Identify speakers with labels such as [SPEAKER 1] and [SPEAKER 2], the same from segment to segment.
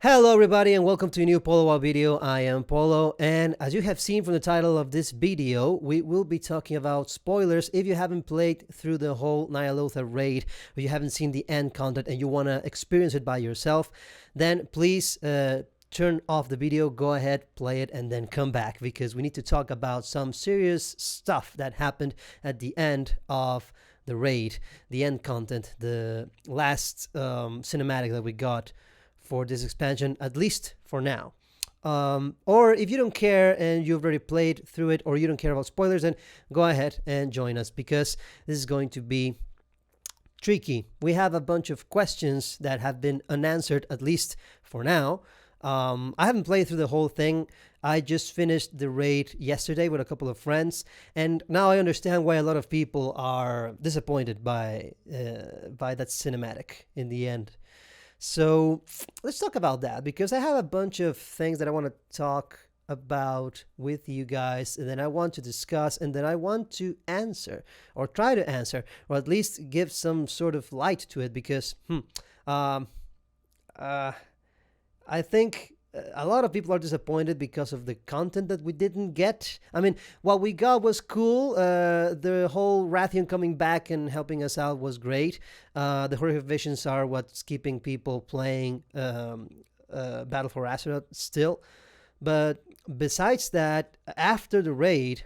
[SPEAKER 1] Hello everybody and welcome to a new Polowow video. I am Polo, and as you have seen from the title of this video, we will be talking about spoilers. If you haven't played through the whole Nyalotha raid, or you haven't seen the end content and you want to experience it by yourself, then please turn off the video, go ahead, play it, and then come back, because we need to talk about some serious stuff that happened at the end of the raid, the end content, the last cinematic that we got for this expansion, at least for now. Or if you don't care and you've already played through it, or you don't care about spoilers, then go ahead and join us, because this is going to be tricky. We have a bunch of questions that have been unanswered, at least for now. I haven't played through the whole thing. I just finished the raid yesterday with a couple of friends, and now I understand why a lot of people are disappointed by that cinematic in the end. So let's talk about that, because I have a bunch of things that I want to talk about with you guys, and then I want to discuss, and then I want to answer, or try to answer, or at least give some sort of light to it, because um, uh, I think a lot of people are disappointed because of the content that we didn't get. I mean, what we got was cool. The whole Rathian coming back and helping us out was great. The horrific visions are what's keeping people playing Battle for Azeroth still. But besides that, after the raid,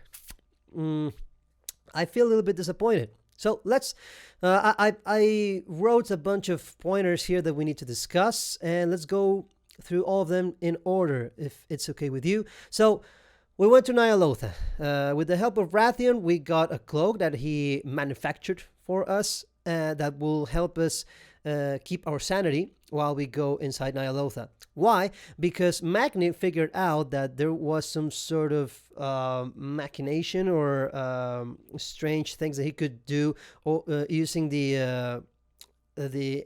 [SPEAKER 1] I feel a little bit disappointed. So let's. I wrote a bunch of pointers here that we need to discuss, and let's go through all of them in order, if it's okay with you. So we went to Nyalotha. With the help of Rathian, we got a cloak that he manufactured for us that will help us keep our sanity while we go inside Nyalotha. Why? Because Magni figured out that there was some sort of machination or strange things that he could do using the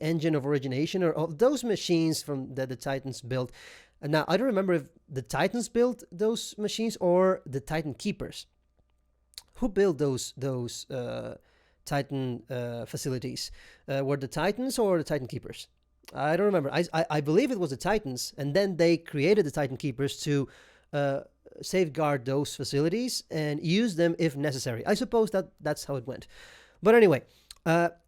[SPEAKER 1] engine of origination, or those machines from that the Titans built. Now, I don't remember if the Titans built those machines or the Titan Keepers. Who built those Titan facilities? Were the Titans or the Titan Keepers? I don't remember. I believe it was the Titans, and then they created the Titan Keepers to safeguard those facilities and use them if necessary. I suppose that's how it went. But anyway,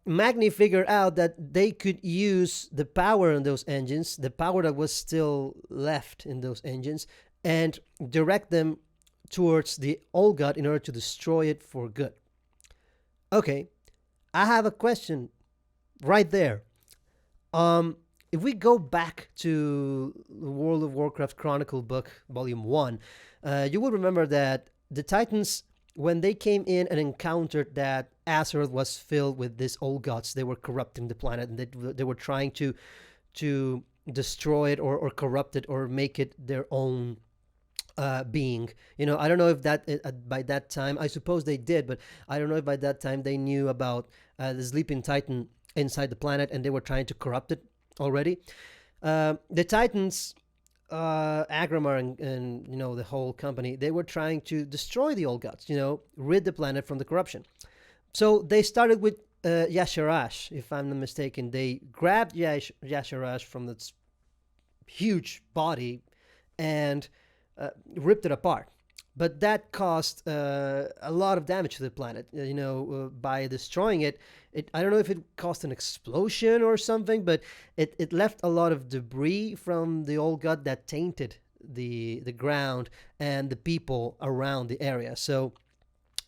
[SPEAKER 1] Magni figured out that they could use the power in those engines, the power that was still left in those engines, and direct them towards the Old God in order to destroy it for good. Okay, I have a question right there. If we go back to the World of Warcraft Chronicle book, Volume 1, you will remember that the Titans, when they came in and encountered that Azeroth was filled with these old gods, they were corrupting the planet, and they were trying to destroy it, or corrupt it, or make it their own being. I don't know if that by that time, I suppose they did, but I don't know if by that time they knew about the sleeping Titan inside the planet, and they were trying to corrupt it already. The Titans, Agramar and the whole company, they were trying to destroy the old gods, rid the planet from the corruption. So they started with Yasharash, if I'm not mistaken. They grabbed Yasharash from its huge body and ripped it apart. But that caused a lot of damage to the planet. By destroying it, I don't know if it caused an explosion or something, but it left a lot of debris from the old god that tainted the ground and the people around the area. So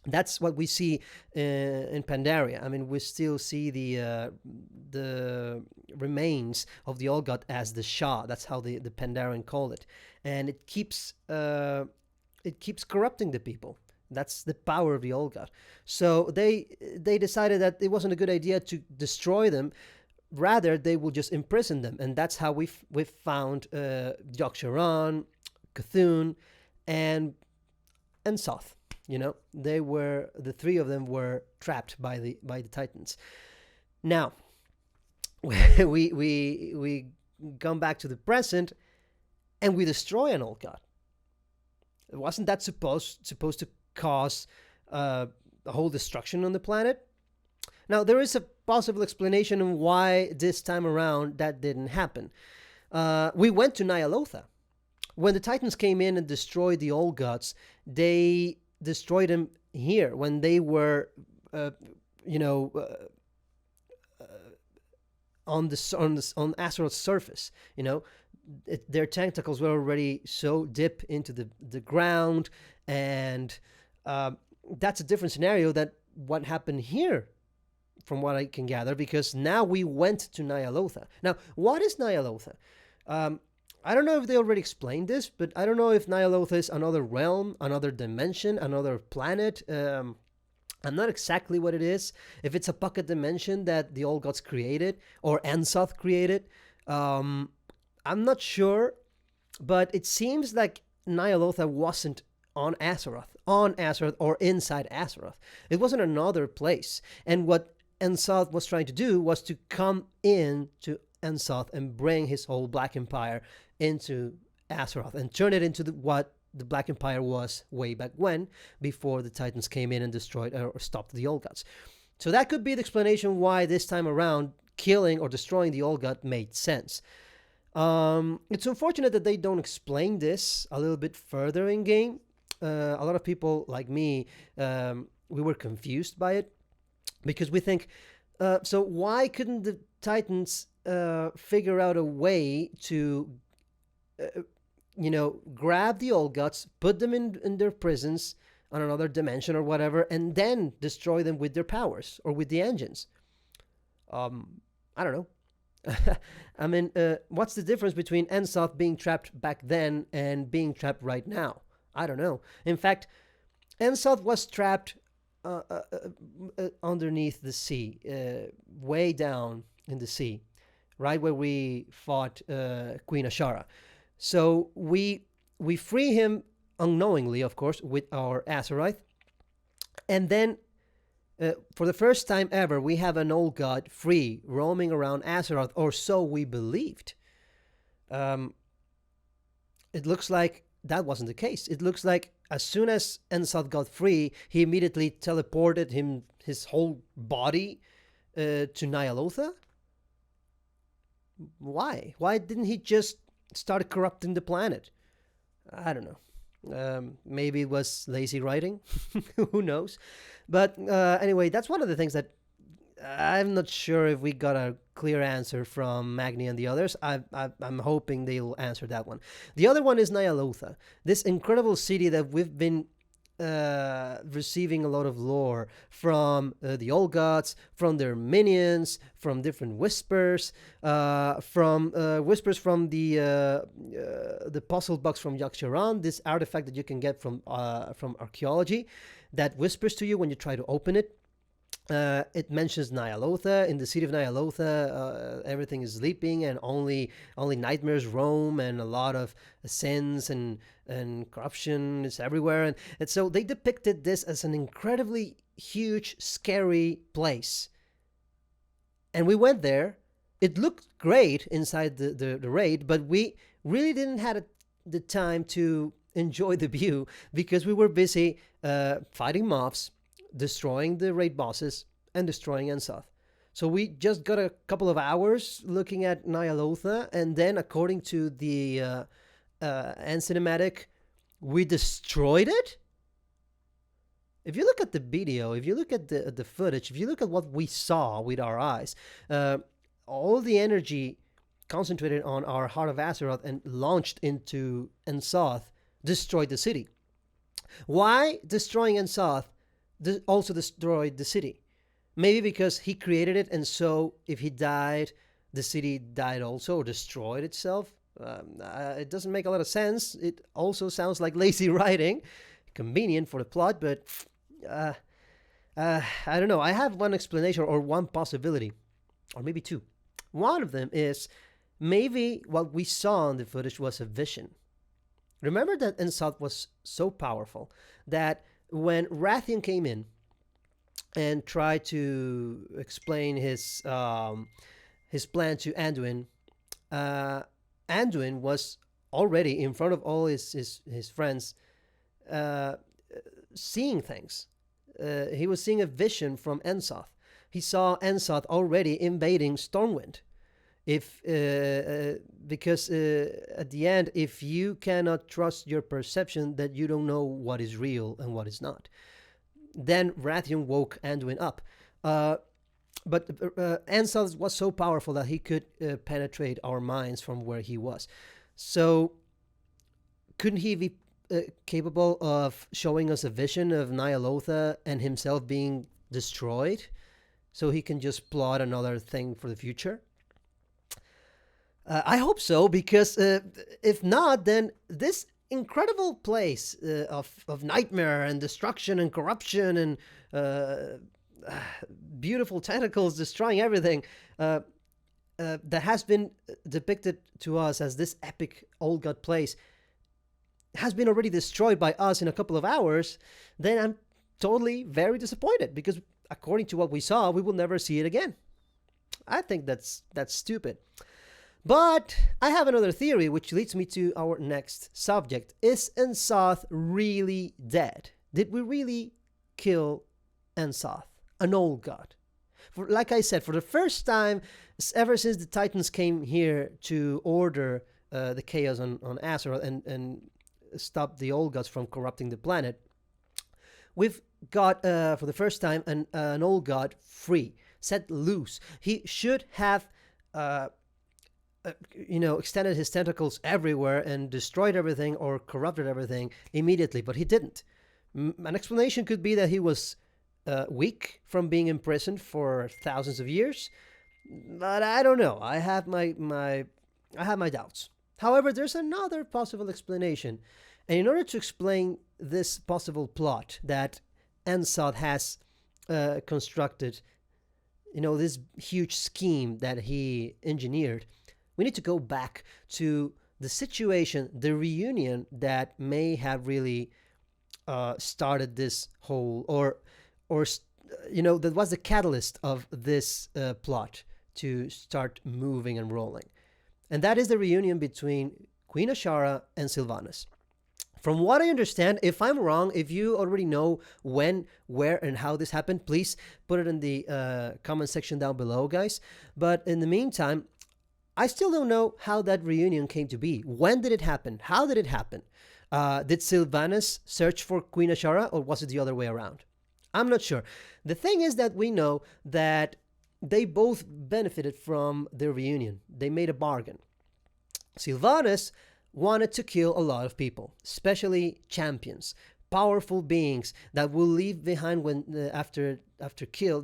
[SPEAKER 1] that's what we see in Pandaria. I mean, we still see the remains of the old god as the Shah. That's how the Pandarian call it, and it keeps corrupting the people. That's the power of the old god. So they decided that it wasn't a good idea to destroy them. Rather, they will just imprison them, and that's how we found Yogg-Saron, Cthulhu, and Soth. The three of them were trapped by the Titans. Now, we come back to the present, and we destroy an old god. Wasn't that supposed to cause a whole destruction on the planet? Now, there is a possible explanation on why this time around that didn't happen. We went to Nyalotha. When the Titans came in and destroyed the old gods, they destroyed them here when they were, uh, you know, on Azeroth's surface. Their tentacles were already so deep into the ground, and that's a different scenario than what happened here, from what I can gather, because now we went to Nyalotha. Now, what is Nyalotha? I don't know if they already explained this, but I don't know if Nyalotha is another realm, another dimension, another planet. I'm not exactly what it is. If it's a pocket dimension that the old gods created or Ensoth created, I'm not sure. But it seems like Nyalotha wasn't on Azeroth or inside Azeroth. It wasn't another place. And what Ensoth was trying to do was to come in to Ensoth and bring his whole Black Empire into Azeroth and turn it into what the Black Empire was way back when, before the Titans came in and destroyed or stopped the Old Gods. So that could be the explanation why this time around killing or destroying the Old God made sense. It's unfortunate that they don't explain this a little bit further in game. A lot of people like me, we were confused by it, because we think, so why couldn't the Titans figure out a way to grab the old gods, put them in their prisons on another dimension or whatever, and then destroy them with their powers or with the engines? I don't know. I mean, what's the difference between Ensoth being trapped back then and being trapped right now? I don't know. In fact, Ensoth was trapped underneath the sea, way down in the sea, right where we fought Queen Ashara. So we free him unknowingly, of course, with our Azeroth, and then for the first time ever, we have an old god free roaming around Azeroth, or so we believed. It looks like that wasn't the case. It looks like as soon as Ensoth got free, he immediately teleported his whole body to Nyalotha. Why? Why didn't he just start corrupting the planet? I don't know. Maybe it was lazy writing. Who knows? But anyway, that's one of the things that I'm not sure if we got a clear answer from Magni and the others. I'm hoping they'll answer that one. The other one is Nyalotha, this incredible city that we've been receiving a lot of lore from the old gods, from their minions, from different whispers, from whispers from the puzzle box from Yaksharan, this artifact that you can get from archaeology, that whispers to you when you try to open it. It mentions Nyalotha. In the city of Nyalotha, everything is sleeping, and only nightmares roam, and a lot of sins and corruption is everywhere. And so they depicted this as an incredibly huge, scary place. And we went there. It looked great inside the raid, but we really didn't have the time to enjoy the view, because we were busy fighting mobs, destroying the raid bosses, and destroying Ensoth. So we just got a couple of hours looking at Nyalotha, and then according to the end cinematic, we destroyed it? If you look at the video, if you look at the footage, if you look at what we saw with our eyes, all the energy concentrated on our Heart of Azeroth and launched into Ensoth destroyed the city. Why destroying Ensoth also destroyed the city? Maybe because he created it, and so if he died, the city died also, or destroyed itself. It doesn't make a lot of sense. It also sounds like lazy writing, convenient for the plot, but I don't know. I have one explanation, or one possibility, or maybe two. One of them is maybe what we saw in the footage was a vision. Remember that Ensoth was so powerful that when Rathian came in and tried to explain his plan to Anduin, Anduin was already in front of all his friends, seeing things. He was seeing a vision from Ensoth. He saw Ensoth already invading Stormwind. If because at the end, if you cannot trust your perception, that you don't know what is real and what is not, then Rathian woke Anduin up. Uh, but Ansel was so powerful that he could penetrate our minds from where he was. So couldn't he be capable of showing us a vision of Nyalotha and himself being destroyed, so he can just plot another thing for the future? I hope so, because if not, then this incredible place of nightmare and destruction and corruption and beautiful tentacles destroying everything, that has been depicted to us as this epic old god place, has been already destroyed by us in a couple of hours, then I'm totally very disappointed, because according to what we saw, we will never see it again. I think that's stupid. But I have another theory, which leads me to our next subject. Is Ensoth really dead? Did we really kill Ensoth, an old god? Like I said, for the first time, ever since the Titans came here to order the chaos on Azeroth and stop the old gods from corrupting the planet, we've got, for the first time, an old god free, set loose. He should have extended his tentacles everywhere and destroyed everything or corrupted everything immediately, but he didn't. An explanation could be that he was weak from being imprisoned for thousands of years, but I don't know. I have my doubts. However, there's another possible explanation, and in order to explain this possible plot that Ensoth has constructed, this huge scheme that he engineered, we need to go back to the situation, the reunion that may have really started this whole, or that was the catalyst of this plot to start moving and rolling. And that is the reunion between Queen Ashara and Sylvanas. From what I understand, if I'm wrong, if you already know when, where, and how this happened, please put it in the comment section down below, guys. But in the meantime, I still don't know how that reunion came to be. When did it happen? How did it happen? Did Sylvanas search for Queen Ashara, or was it the other way around? I'm not sure. The thing is that we know that they both benefited from their reunion. They made a bargain. Sylvanas wanted to kill a lot of people, especially champions, powerful beings that will leave behind after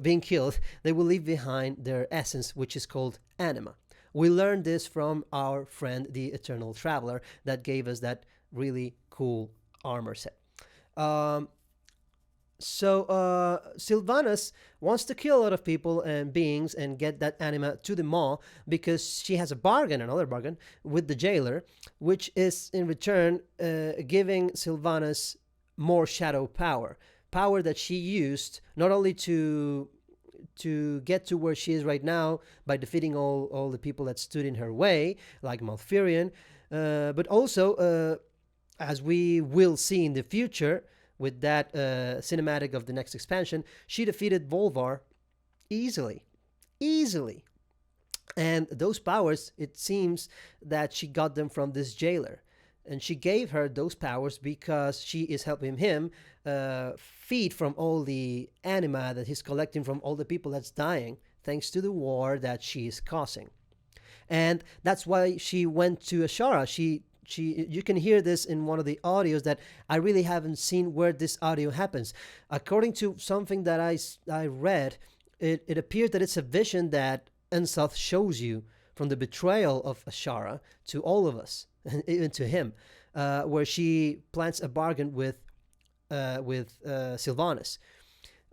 [SPEAKER 1] being killed, they will leave behind their essence, which is called anima. We learned this from our friend, the Eternal Traveler, that gave us that really cool armor set. So Sylvanas wants to kill a lot of people and beings and get that anima to the maw, because she has another bargain, with the jailer, which is in return giving Sylvanas more shadow power that she used not only to get to where she is right now by defeating all the people that stood in her way, like Malfurion, but also, as we will see in the future, with that cinematic of the next expansion, she defeated Volvar easily. And those powers, it seems that she got them from this jailer. And she gave her those powers because she is helping him feed from all the anima that he's collecting from all the people that's dying, thanks to the war that she is causing. And that's why she went to Ashara. You can hear this in one of the audios that I really haven't seen where this audio happens. According to something that I read, it appears that it's a vision that Ensoth shows you from the betrayal of Ashara to all of us, and even to him, where she plants a bargain with Sylvanas.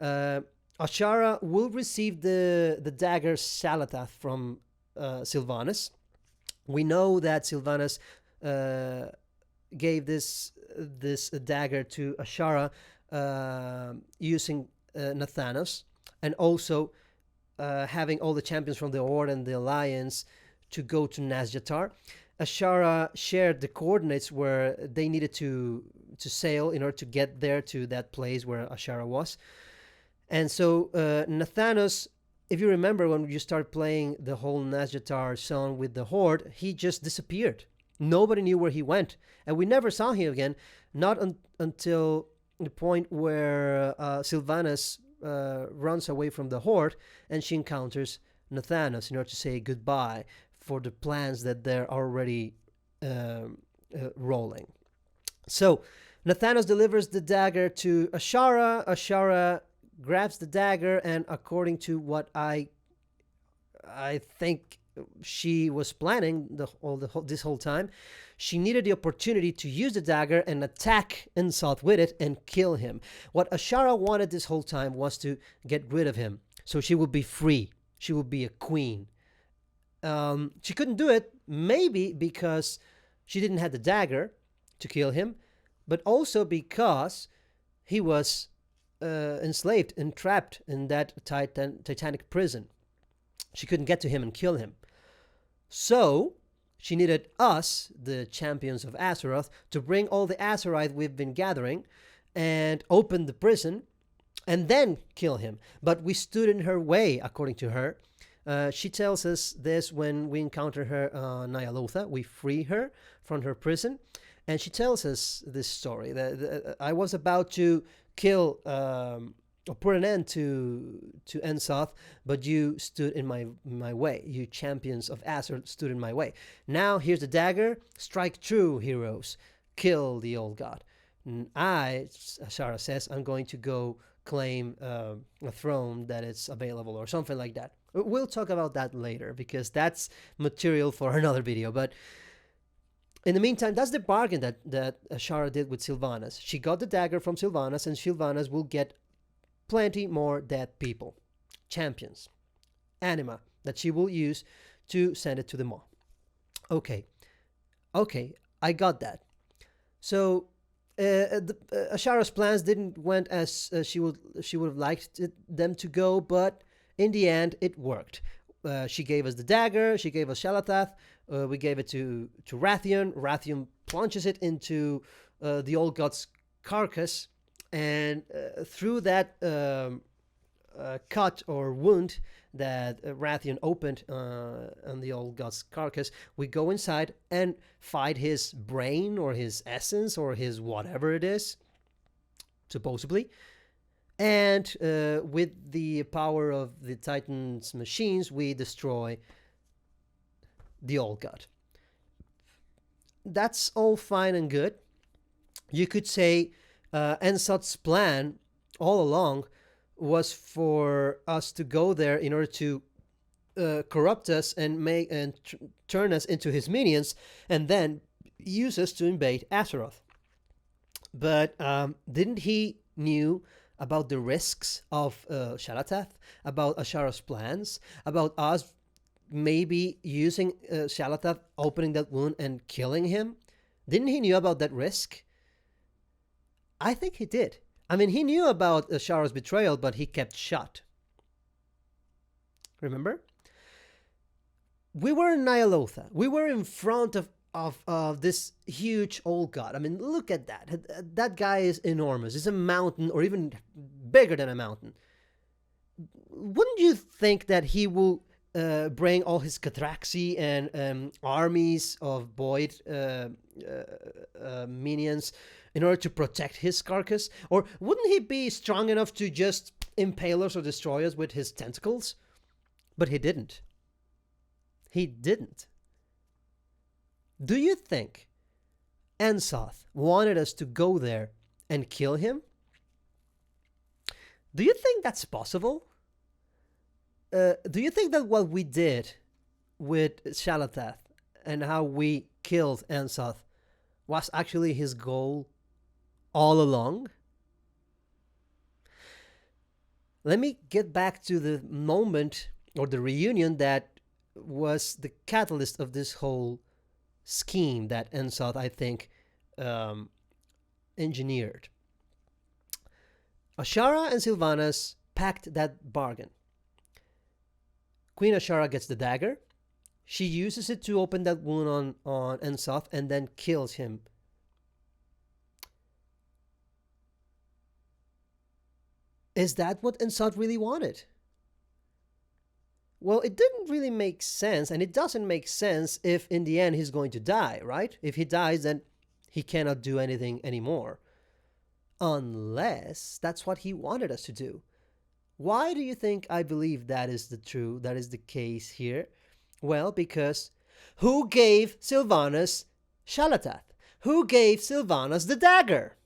[SPEAKER 1] Ashara will receive the dagger Salatath from Sylvanas. We know that Sylvanas gave this dagger to Ashara using Nathanos, and also having all the champions from the Horde and the Alliance to go to Nazjatar. Ashara shared the coordinates where they needed to sail in order to get there to that place where Ashara was. And so Nathanos if you remember when you start playing the whole Nazjatar song with the Horde, he just disappeared. Nobody knew where he went, and we never saw him again, not until the point where Sylvanas runs away from the Horde and she encounters Nathanos in order to say goodbye for the plans that they're already rolling. So Nathanos delivers the dagger to Ashara. Ashara grabs the dagger, and according to what I think she was planning this whole time, she needed the opportunity to use the dagger and attack Ensoth with it and kill him. What Ashara wanted this whole time was to get rid of him, so she would be free. She would be a queen. She couldn't do it, maybe because she didn't have the dagger to kill him, but also because he was enslaved and trapped in that titanic prison. She couldn't get to him and kill him. So she needed us, the champions of Azeroth, to bring all the Azerite we've been gathering and open the prison and then kill him. But we stood in her way, according to her. She tells us this when we encounter her Nyalotha. We free her from her prison. And she tells us this story. That I was about to kill or put an end to Ensoth, but you stood in my way. You champions of Azeroth stood in my way. Now here's the dagger. Strike true, heroes. Kill the old god. I, Ashara says, I'm going to go claim a throne that is available or something like that. We'll talk about that later because that's material for another video. But in the meantime, that's the bargain that Ashara did with Sylvanas. She got the dagger from Sylvanas, and Sylvanas will get plenty more dead people, champions, anima, that she will use to send it to the maw. Okay, I got that. So Ashara's plans didn't went as she would have liked them to go, but in the end, it worked. She gave us the dagger. She gave us Shalatath. We gave it to Rathian. Rathian plunges it into the old god's carcass, and through that cut or wound that Rathian opened on the old god's carcass, we go inside and fight his brain or his essence or his whatever it is, supposedly. And with the power of the Titan's machines, we destroy the old god. That's all fine and good. You could say Ensoth's plan all along was for us to go there in order to corrupt us and turn us into his minions, and then use us to invade Azeroth. But didn't he knew about the risks of Shalatath, about Ashara's plans, about us maybe using Shalatath, opening that wound and killing him? Didn't he knew about that risk? I think he did. I mean, he knew about Ashara's betrayal, but he kept shut. Remember? We were in Nyalotha. We were in front of this huge old god. I mean, look at that. That guy is enormous. It's a mountain, or even bigger than a mountain. Wouldn't you think that he will bring all his Cathraxi and armies of void minions in order to protect his carcass? Or wouldn't he be strong enough to just impale us or destroy us with his tentacles? But he didn't. He didn't. Do you think Ensoth wanted us to go there and kill him? Do you think that's possible? Do you think that what we did with Shalatath and how we killed Ensoth was actually his goal all along? Let me get back to the moment or the reunion that was the catalyst of this whole scheme that Ensoth, I think, engineered. Ashara and Sylvanas packed that bargain. Queen Ashara gets the dagger. She uses it to open that wound on Ensoth and then kills him. Is that what Ensoth really wanted? Well, it didn't really make sense, and it doesn't make sense if in the end he's going to die, right? If he dies, then he cannot do anything anymore. Unless that's what he wanted us to do. Why do you think I believe that is the case here? Well, because who gave Sylvanas Shalatath? Who gave Sylvanas the dagger?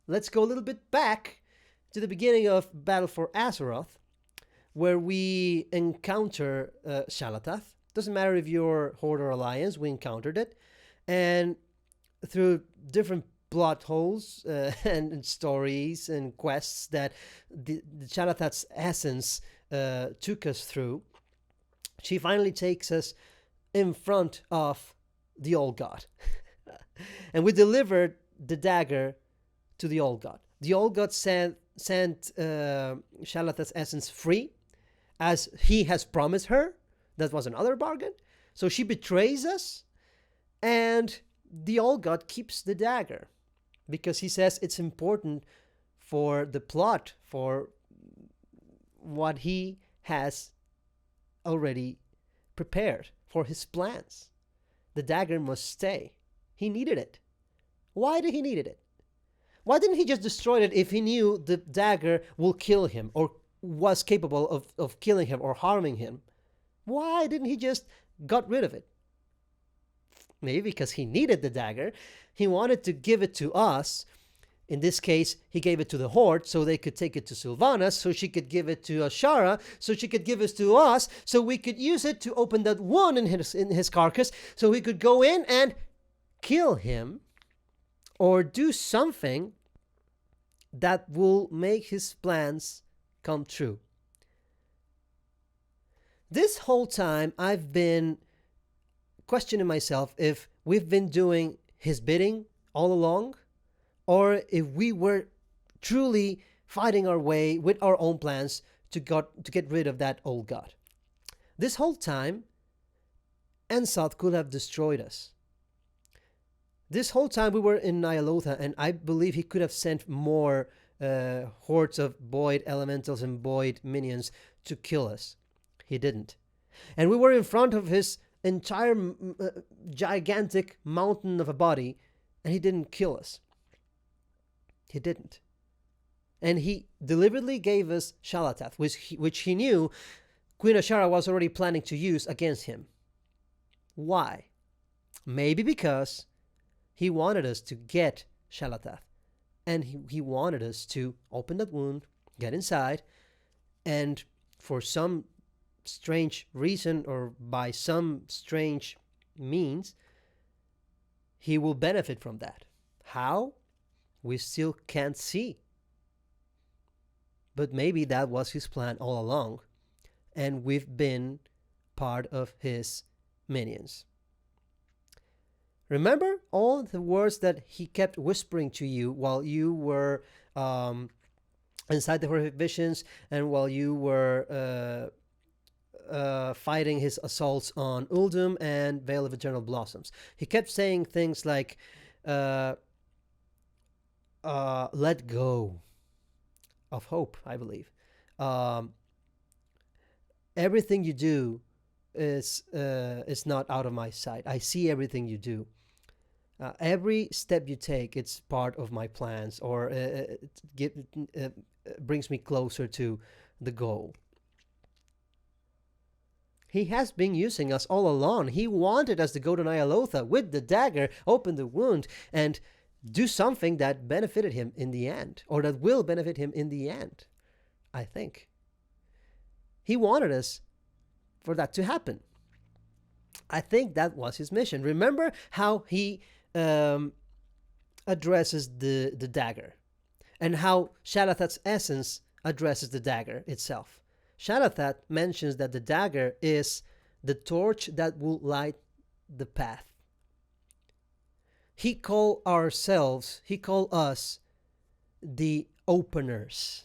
[SPEAKER 1] Let's go a little bit back to the beginning of Battle for Azeroth, where we encounter Shalatath. Doesn't matter if you're Horde or Alliance, we encountered it. And through different plot holes and stories and quests that the Shalatath's essence took us through, she finally takes us in front of the Old God. And we delivered the dagger to the Old God. The Old God sent Shalatath's essence free, as he has promised her. That was another bargain. So she betrays us, and the Old God keeps the dagger because he says it's important for the plot, for what he has already prepared for his plans. The dagger must stay. He needed it. Why did he need it? Why didn't he just destroy it if he knew the dagger will kill him or was capable of killing him or harming him? Why didn't he just got rid of it? Maybe because he needed the dagger. He wanted to give it to us. In this case, he gave it to the Horde so they could take it to Sylvanas, so she could give it to Ashara, so she could give it to us, so we could use it to open that wound in his carcass, so we could go in and kill him or do something that will make his plans come true. This whole time, I've been questioning myself if we've been doing his bidding all along, or if we were truly fighting our way with our own plans to get rid of that old god. This whole time, Ensoth could have destroyed us. This whole time we were in Nyalotha, and I believe he could have sent more hordes of Void elementals and Void minions to kill us. He didn't. And we were in front of his entire gigantic mountain of a body, and he didn't kill us. He didn't. And he deliberately gave us Shalatath, which he knew Queen Ashara was already planning to use against him. Why? Maybe because he wanted us to get Shalatath. And he wanted us to open that wound, get inside, and for some strange reason or by some strange means, he will benefit from that. How? We still can't see. But maybe that was his plan all along, and we've been part of his minions. Remember all the words that he kept whispering to you while you were inside the horrific visions and while you were fighting his assaults on Uldum and Veil of Eternal Blossoms. He kept saying things like, let go of hope, I believe. Everything you do is not out of my sight. I see everything you do. Every step you take, it's part of my plans, or brings me closer to the goal. He has been using us all along. He wanted us to go to Nyalotha with the dagger, open the wound, and do something that benefited him in the end, or that will benefit him in the end, I think. He wanted us for that to happen. I think that was his mission. Remember how he addresses the dagger, and how Shalatath's essence addresses the dagger itself. Shalatath mentions that the dagger is the torch that will light the path. He called us the openers.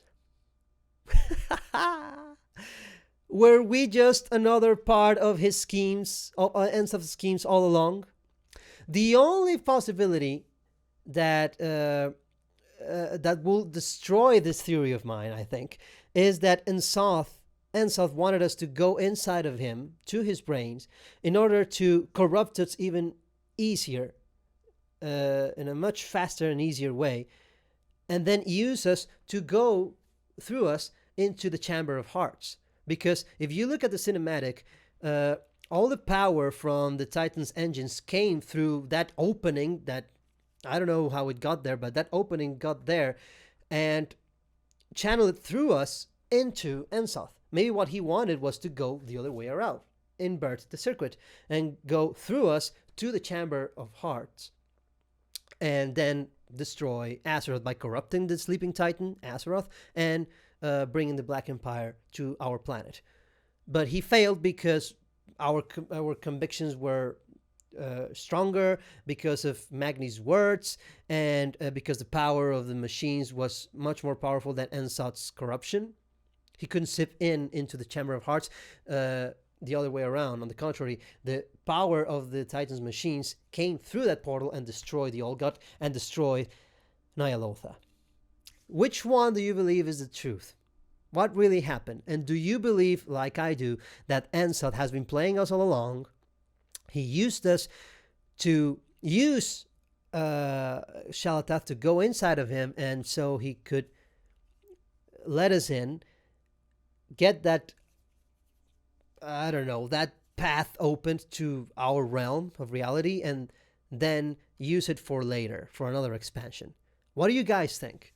[SPEAKER 1] Were we just another part of his schemes, Ensoth's schemes all along? The only possibility that that will destroy this theory of mine, I think, is that Ensoth Ensoth wanted us to go inside of him to his brains in order to corrupt us even easier, in a much faster and easier way, and then use us to go through us into the Chamber of Hearts. Because if you look at the cinematic, all the power from the Titan's engines came through that opening that I don't know how it got there, but that opening got there and channeled it through us into Ensoth. Maybe what he wanted was to go the other way around, invert the circuit, and go through us to the Chamber of Hearts, and then destroy Azeroth by corrupting the sleeping Titan, Azeroth, and bringing the Black Empire to our planet. But he failed because our convictions were stronger, because of Magni's words, and because the power of the machines was much more powerful than Ensoth's corruption. He couldn't sip into the Chamber of Hearts the other way around. On the contrary, the power of the Titan's machines came through that portal and destroyed the Old God and destroyed Ny'alotha. Which one do you believe is the truth? What really happened? And do you believe, like I do, that Ensoth has been playing us all along? He used us to use Xal'atath to go inside of him, and so he could let us in, get that, I don't know, that path opened to our realm of reality, and then use it for later, for another expansion. What do you guys think?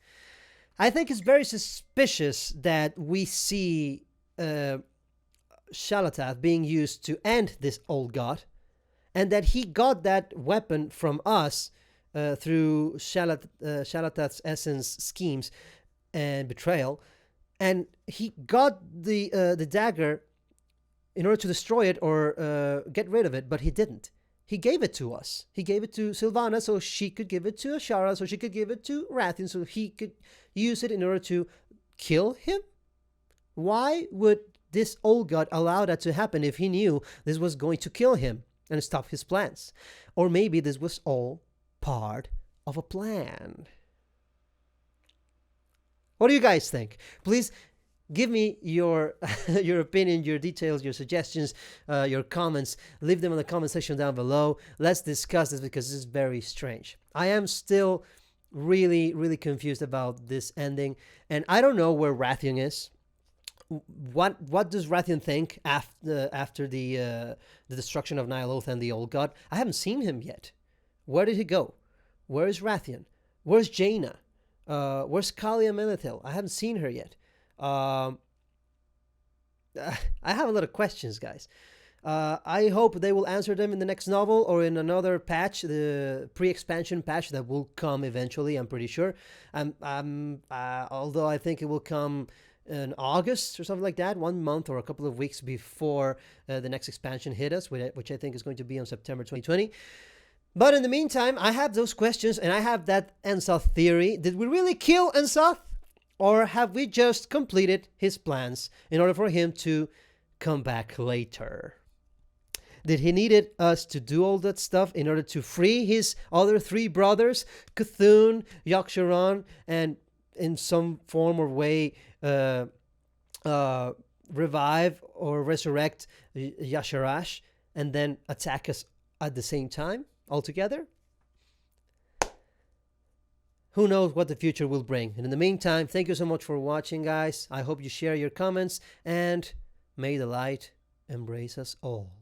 [SPEAKER 1] I think it's very suspicious that we see Xal'atath being used to end this old god, and that he got that weapon from us through Xal'atath's essence schemes and betrayal, and he got the dagger in order to destroy it or get rid of it, but he didn't. He gave it to us. He gave it to Sylvana so she could give it to Ashara, so she could give it to Rathian, so he could use it in order to kill him? Why would this old god allow that to happen if he knew this was going to kill him and stop his plans? Or maybe this was all part of a plan. What do you guys think? Please give me your your opinion, your details, your suggestions, your comments. Leave them in the comment section down below. Let's discuss this because this is very strange. I am still really confused about this ending, and I don't know where Rathian is. What does Rathian think after the destruction of Ny'alotha and the Old God? I haven't seen him yet. Where did he go? Where is Rathian? Where's Jaina? Where's Kalia Menethil? I haven't seen her yet. I have a lot of questions, guys. I hope they will answer them in the next novel or in another patch, the pre-expansion patch that will come eventually, I'm pretty sure. Although I think it will come in August or something like that, 1 month or a couple of weeks before the next expansion hit us, which I think is going to be on September 2020. But in the meantime, I have those questions, and I have that Ensoth theory. Did we really kill Ensoth? Or have we just completed his plans in order for him to come back later? Did he needed us to do all that stuff in order to free his other 3 brothers, Cthulhu, Yogg-Saron, and in some form or way revive or resurrect Y'Shaarj and then attack us at the same time altogether? Who knows what the future will bring. And in the meantime, thank you so much for watching, guys. I hope you share your comments, and may the light embrace us all.